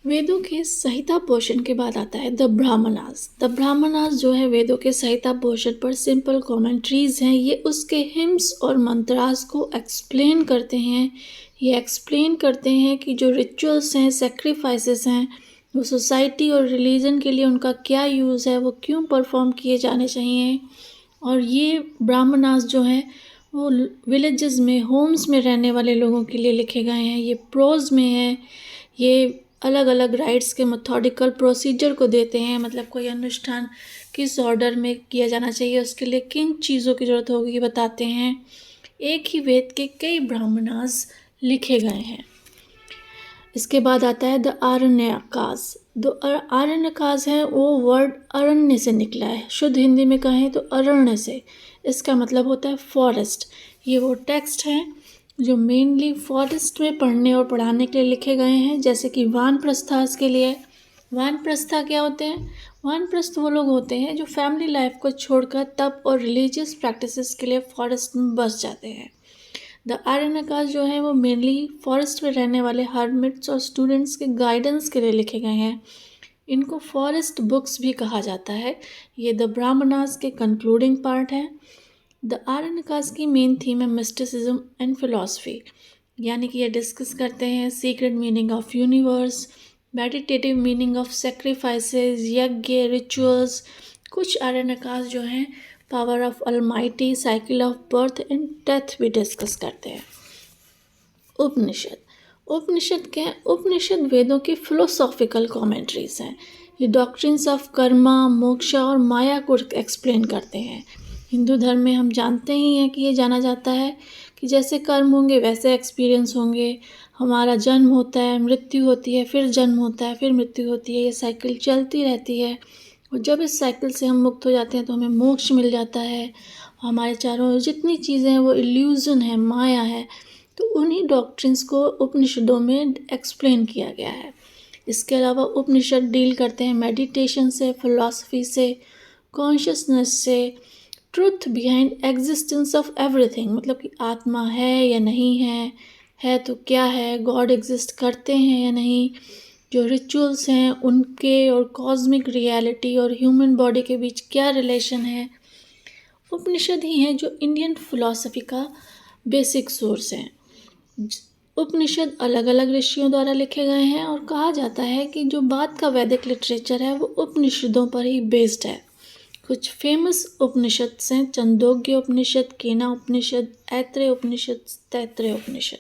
वेदों के संहिता पोर्शन के बाद आता है द ब्राह्मणास। द ब्राह्मणास जो है वेदों के संहिता पोर्शन पर सिंपल कमेंट्रीज हैं। ये उसके हिम्स और मंत्रास को एक्सप्लेन करते हैं। ये एक्सप्लेन करते हैं कि जो रिचुअल्स हैं, सेक्रीफाइसेस हैं, वो सोसाइटी और रिलीजन के लिए उनका क्या यूज़ है, वो क्यों परफॉर्म किए जाने चाहिए। और ये ब्राह्मणास जो हैं वो विलेजेस में, होम्स में रहने वाले लोगों के लिए लिखे गए हैं। ये प्रोज में है। ये अलग अलग राइट्स के मेथोडिकल प्रोसीजर को देते हैं, मतलब कोई अनुष्ठान किस ऑर्डर में किया जाना चाहिए, उसके लिए किन चीज़ों की ज़रूरत होगी बताते हैं। एक ही वेद के कई ब्राह्मणास लिखे गए हैं। इसके बाद आता है द आरण्यकास। जो आरण्यकास है वो वर्ड अरण्य से निकला है। शुद्ध हिंदी में कहें तो अरण्य से। इसका मतलब होता है फॉरेस्ट। ये वो टेक्स्ट हैं जो मेनली फॉरेस्ट में पढ़ने और पढ़ाने के लिए लिखे गए हैं, जैसे कि वानप्रस्थास के लिए। वानप्रस्था क्या होते हैं? वानप्रस्थ वो लोग होते हैं जो फैमिली लाइफ को छोड़कर तप और रिलीजियस प्रैक्टिसेस के लिए फॉरेस्ट में बस जाते हैं। द आरण्यकास जो है वो मेनली फॉरेस्ट में रहने वाले हर्मिट्स और स्टूडेंट्स के गाइडेंस के लिए लिखे गए हैं। इनको फॉरेस्ट बुक्स भी कहा जाता है। ये द ब्राह्मणास के कंक्लूडिंग पार्ट है। द आरण्यकास की मेन थीम है मिस्टिसिज्म एंड फिलॉसफी, यानी कि ये डिस्कस करते हैं secret meaning of universe, meditative meaning of sacrifices, यज्ञ, रिचुअल्स। कुछ आरण्यकास जो हैं power of Almighty, cycle of birth and death भी डिस्कस करते हैं। उपनिषद। उपनिषद क्या है? उपनिषद वेदों की फिलोसॉफिकल कमेंट्रीज हैं। ये डॉक्ट्रिन्स ऑफ कर्मा, मोक्षा और माया को एक्सप्लेन करते हैं। हिंदू धर्म में हम जानते ही हैं कि ये जाना जाता है कि जैसे कर्म होंगे वैसे एक्सपीरियंस होंगे। हमारा जन्म होता है, मृत्यु होती है, फिर जन्म होता है, फिर मृत्यु होती है। ये साइकिल चलती रहती है और जब इस साइकिल से हम मुक्त हो जाते हैं तो हमें मोक्ष मिल जाता है। हमारे चारों ओर जितनी चीज़ें हैं वो इल्यूज़न है, माया है। तो उन्हीं डॉक्ट्रिन्स को उपनिषदों में एक्सप्लेन किया गया है। इसके अलावा उपनिषद डील करते हैं मेडिटेशन से, फिलॉसफी से, कॉन्शियसनेस से, truth behind existence of everything, मतलब कि आत्मा है या नहीं है तो क्या है, गॉड एग्जिस्ट करते हैं या नहीं, जो रिचुअल्स हैं उनके और कॉस्मिक रियलिटी और ह्यूमन बॉडी के बीच क्या रिलेशन है। उपनिषद ही हैं जो इंडियन फिलॉसफी का बेसिक सोर्स हैं। उपनिषद अलग अलग ऋषियों द्वारा लिखे गए हैं और कहा जाता है कि जो बाद का वैदिक लिटरेचर है वो उपनिषदों पर ही बेस्ड है। कुछ फेमस उपनिषद हैं: छंदोग्य उपनिषद, केना उपनिषद, ऐत्रेय उपनिषद, तैत्रेय उपनिषद।